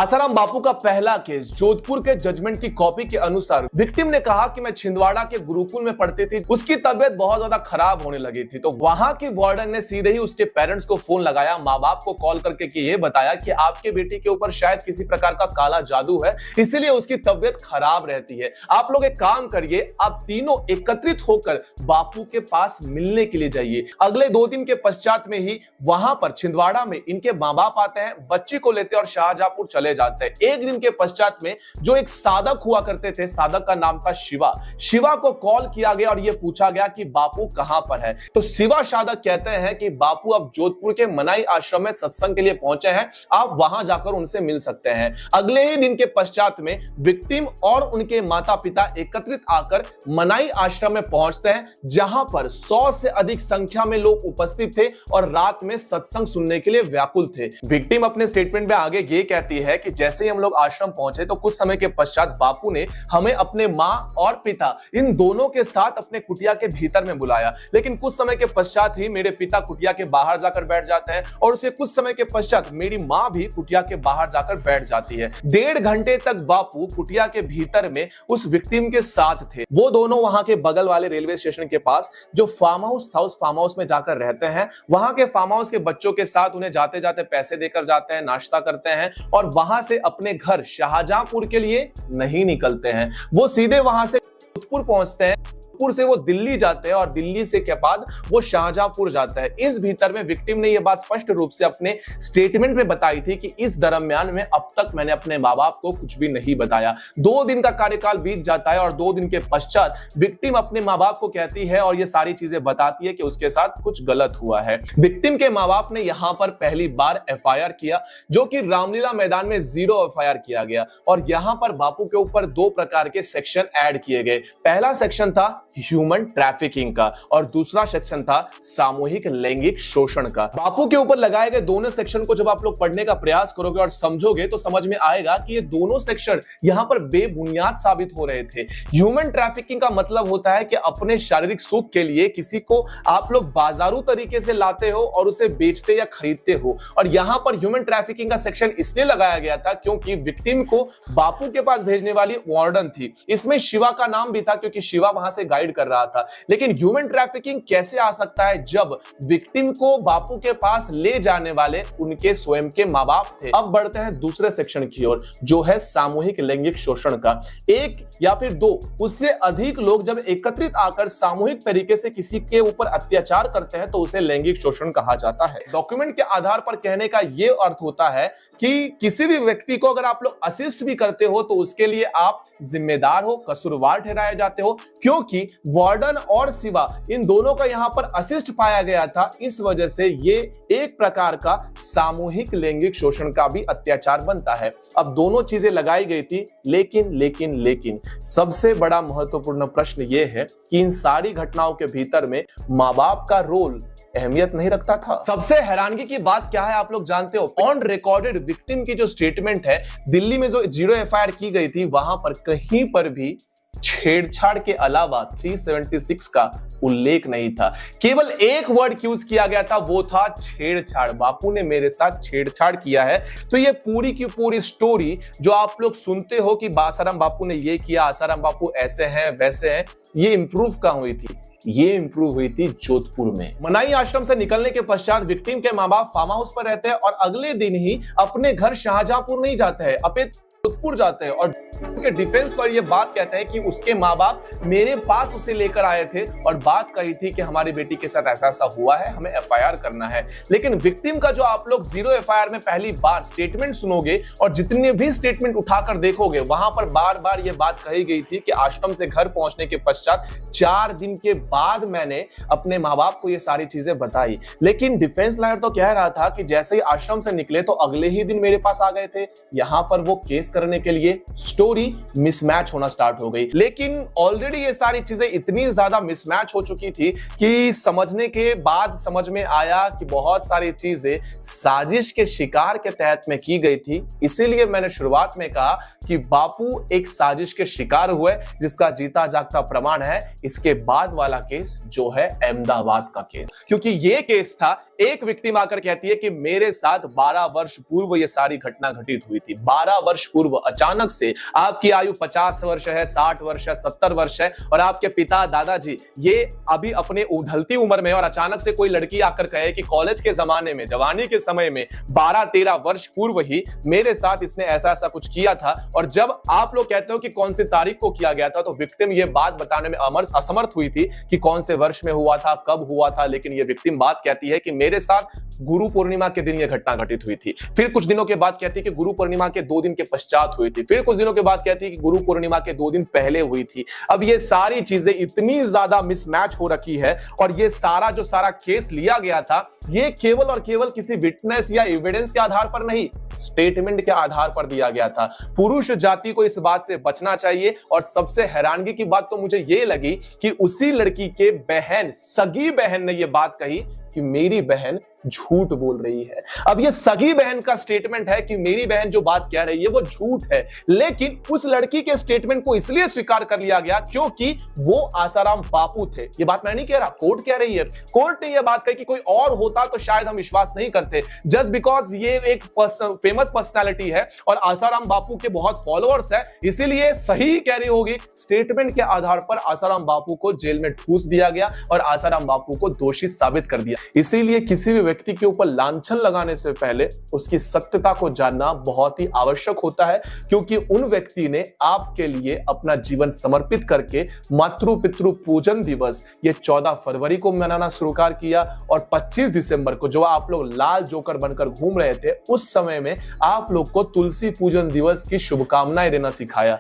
आसाराम बापू का पहला केस जोधपुर के जजमेंट की कॉपी के अनुसार विक्टिम ने कहा कि मैं छिंदवाड़ा के गुरुकुल में पढ़ती थी, उसकी तबीयत बहुत ज्यादा खराब होने लगी थी। तो वहां की वार्डन ने सीधे ही उसके पेरेंट्स को फोन लगाया, माँ बाप को कॉल करके कि ये बताया कि आपके बेटी के ऊपर शायद किसी प्रकार का काला जादू है, इसीलिए उसकी तबीयत खराब रहती है। आप लोग एक काम करिए, आप तीनों एकत्रित होकर बापू के पास मिलने के लिए जाइए। अगले 2 दिन के पश्चात में ही वहां पर छिंदवाड़ा में इनके माँ बाप आते हैं, बच्ची को लेते और शाहजहांपुर चले जाते हैं। एक दिन के पश्चात में जो एक साधक हुआ करते थे, साधक का नाम था शिवा को कॉल किया गया और यह पूछा गया कि बापू कहां पर है। तो शिवा साधक कहते हैं कि बापू अब जोधपुर के मनाई आश्रम में सत्संग के लिए पहुंचे हैं, आप वहां जाकर उनसे मिल सकते हैं। अगले ही दिन के पश्चात में विक्टिम और उनके माता पिता एकत्रित आकर मनाई आश्रम में पहुंचते हैं, जहां पर 100 से अधिक संख्या में लोग उपस्थित थे और रात में सत्संग सुनने के लिए व्याकुल थे। विक्टिम अपने स्टेटमेंट में आगे ये कहती है कि जैसे ही हम लोग आश्रम पहुंचे तो कुछ समय के पश्चात बापू ने हमें अपने मां और पिता इन दोनों के साथ अपने कुटिया के भीतर में बुलाया, लेकिन कुछ समय के पश्चात ही मेरे पिता कुटिया के बाहर जाकर बैठ जाते हैं और उसे कुछ समय के पश्चात मेरी मां भी कुटिया के बाहर जाकर बैठ जाती है। 1.5 घंटे तक बापू कुटिया के भीतर में उस विक्टिम के साथ थे। वो दोनों वहां के बगल वाले रेलवे स्टेशन के पास जो फार्म हाउस था, उस फार्म हाउस में जाकर रहते हैं। वहां के फार्म हाउस के बच्चों के साथ उन्हें जाते जाते पैसे देकर जाते हैं, नाश्ता करते हैं और वहां से अपने घर शाहजहांपुर के लिए नहीं निकलते हैं। वो सीधे वहां से जोधपुर पहुंचते हैं, जोधपुर से वो दिल्ली जाते हैं और दिल्ली से के बाद वो शाहजहांपुर जाता है। इस भीतर में विक्टिम ने ये बात स्पष्ट रूप से अपने स्टेटमेंट में बताई थी कि इस दरमियान में अब तक मैंने अपने माँ बाप को कुछ भी नहीं बताया। 2 दिन का कार्यकाल बीत जाता है और 2 दिन के पश्चात विक्टिम अपने माँ बाप को कहती है और ये सारी चीजें बताती है कि उसके साथ कुछ गलत हुआ है। विक्टिम के माँ बाप ने यहां पर पहली बार FIR किया, जो कि रामलीला मैदान में 0 FIR किया गया और यहां पर बापू के ऊपर 2 प्रकार के सेक्शन ऐड किए गए। पहला सेक्शन था ह्यूमन ट्रैफिकिंग का और दूसरा सेक्शन था सामूहिक लैंगिक शोषण का। बापू के ऊपर लगाए गए दोनों सेक्शन को जब आप लोग पढ़ने का प्रयास करोगे और समझोगे तो समझ में आएगा कि ये दोनों सेक्शन यहां पर बेबुनियाद साबित हो रहे थे। ह्यूमन ट्रैफिकिंग का मतलब होता है कि अपने शारीरिक सुख के लिए किसी को आप लोग बाजारू तरीके से लाते हो और उसे बेचते या खरीदते हो। और यहां पर ह्यूमन ट्रैफिकिंग का सेक्शन इसलिए लगाया गया था क्योंकि विक्टिम को बापू के पास भेजने वाली वार्डन थी। इसमें शिवा का नाम भी था क्योंकि शिवा वहां से गाइड कर रहा था। लेकिन ह्यूमन ट्रैफिकिंग कैसे आ सकता है जब विक्टिम को बापू के पास ले जाने वाले उनके स्वयं के माँ बाप थे। अब बढ़ते हैं दूसरे सेक्शन की ओर, जो है सामूहिक लैंगिक शोषण का। 1 या फिर 2 उससे अधिक लोग जब एकत्रित आकर सामूहिक तरीके से किसी के ऊपर अत्याचार करते हैं तो उसे लैंगिक शोषण कहा जाता है। डॉक्यूमेंट के आधार पर कहने का यह अर्थ होता है कि किसी भी व्यक्ति को अगर आप लोग असिस्ट भी करते हो तो उसके लिए आप जिम्मेदार हो, कसूरवार ठहराए जाते हो, क्योंकि वार्डन और शिवा इन दोनों का यहां पर असिस्ट पाया गया था। इस वजह से ये एक प्रकार का सामूहिक लैंगिक शोषण का भी अत्याचार बनता है। अब दोनों चीजें लगाई गई थी, लेकिन सबसे बड़ा महत्वपूर्ण प्रश्न यह है कि इन सारी घटनाओं के भीतर में माँ बाप का रोल अहमियत नहीं रखता था। सबसे हैरानगी की बात क्या है आप लोग जानते हो? ऑन रिकॉर्डेड विक्टिम की जो स्टेटमेंट है, दिल्ली में जो 0 FIR की गई थी, वहां पर कहीं पर भी छेड़छाड़ के अलावा 376 का उल्लेख नहीं था। केवल एक वर्ड यूज किया गया था, वो था छेड़छाड़। बापू ने मेरे साथ छेड़छाड़ किया है। तो ये पूरी की पूरी स्टोरी जो आप लोग सुनते हो कि आसाराम बापू ने ये किया, आसाराम बापू ऐसे हैं वैसे हैं, ये इंप्रूव कहां हुई थी? ये इंप्रूव हुई थी जोधपुर में। मनाई आश्रम से निकलने के पश्चात विक्टिम के माँ बाप फार्म हाउस पर रहते हैं और अगले दिन ही अपने घर शाहजहांपुर नहीं जाते हैं, अपितु जोधपुर जाते हैं और के डिफेंस पर यह बात कहते हैं कि उसके माँ बाप मेरे पास उसे लेकर आए थे और बात कही थी कि हमारी बेटी के साथ ऐसा ऐसा हुआ है, हमें FIR करना है। लेकिन विक्टिम का जो आप लोग 0 FIR में पहली बार स्टेटमेंट सुनोगे और जितने भी स्टेटमेंट उठाकर देखोगे, वहां पर बार बार यह बात कही गई थी कि आश्रम से घर पहुंचने के पश्चात 4 दिन के बाद मैंने अपने माँ बाप को ये सारी चीजें बताई। लेकिन डिफेंस लॉयर तो कह रहा था कि जैसे ही आश्रम से निकले तो अगले ही दिन मेरे पास आ गए थे। यहां पर वो केस करने के लिए स्टोरी मिसमैच होना स्टार्ट हो गई। लेकिन ऑलरेडी ये सारी चीजें इतनी ज्यादा मिसमैच हो चुकी थी कि समझने के बाद समझ में आया कि बहुत सारी चीजें साजिश के शिकार के तहत में की गई थी। इसीलिए मैंने शुरुआत में कहा कि बापू एक साजिश के शिकार हुए, जिसका जीता जागता प्रमाण है इसके बाद वाला केस जो है अहमदाबाद का केस। क्योंकि ये केस था, एक विक्टिम आकर कहती है कि मेरे साथ 12 वर्ष पूर्व ये सारी घटना घटित हुई थी। 12 वर्ष पूर्व अचानक से आपकी आयु 50 वर्ष है, 60 वर्ष है, 70 वर्ष है और आपके पिता दादाजी ये अभी अपने उधलती उम्र में, और अचानक से कोई लड़की आकर कहे कि कॉलेज के जमाने में, जवानी के समय में 12-13 वर्ष पूर्व ही मेरे साथ इसने ऐसा ऐसा कुछ किया था। और जब आप लोग कहते हो कि कौन सी तारीख को किया गया था, तो विक्टिम ये बात बताने में असमर्थ हुई थी कि कौन से वर्ष में हुआ था, कब हुआ था। लेकिन ये विक्टिम बात कहती है कि मेरे साथ गुरु पूर्णिमा के दिन यह घटना घटित हुई थी। फिर कुछ दिनों के बाद कहती है कि गुरु पूर्णिमा के 2 दिन के पश्चात हुई थी। फिर कुछ दिनों के बाद कहती है कि गुरु पूर्णिमा के 2 दिन पहले हुई थी। अब ये सारी चीजें इतनी ज्यादा मिसमैच हो रखी है और ये सारा जो सारा केस लिया गया था, ये केवल और केवल किसी विटनेस या एविडेंस के आधार पर नहीं, स्टेटमेंट के आधार पर दिया गया था। पुरुष जाति को इस बात से बचना चाहिए। और सबसे हैरानगी की बात तो मुझे ये लगी कि उसी लड़की के बहन, सगी बहन ने यह बात कही कि मेरी बहन झूठ बोल रही है। अब ये सगी बहन का स्टेटमेंट है कि मेरी बहन जो बात कह रही है वो झूठ है। लेकिन उस लड़की के स्टेटमेंट को इसलिए स्वीकार कर लिया गया क्योंकि वो आसाराम बापू थे। ये बात मैं नहीं कह रहा, कोर्ट कह रही है। कोर्ट ने ये बात कही कि कोई और होता तो शायद हम विश्वास नहीं करते। जस्ट बिकॉज ये एक फेमस पर्सनैलिटी है और आसाराम बापू के बहुत फॉलोअर्स है, इसीलिए सही कह रही होगी। स्टेटमेंट के आधार पर आसाराम बापू को जेल में ठूस दिया गया और आसाराम बापू को दोषी साबित कर दिया। इसीलिए किसी भी व्यक्ति के ऊपर लांछन लगाने से पहले उसकी सत्यता को जानना बहुत ही आवश्यक होता है, क्योंकि उन व्यक्ति ने आपके लिए अपना जीवन समर्पित करके मातृ पितृ पूजन दिवस ये 14 फरवरी को मनाना शुरू किया और 25 दिसंबर को जो आप लोग लाल जोकर बनकर घूम रहे थे, उस समय में आप लोग को तुलसी पूजन दिवस की शुभकामनाएं देना सिखाया।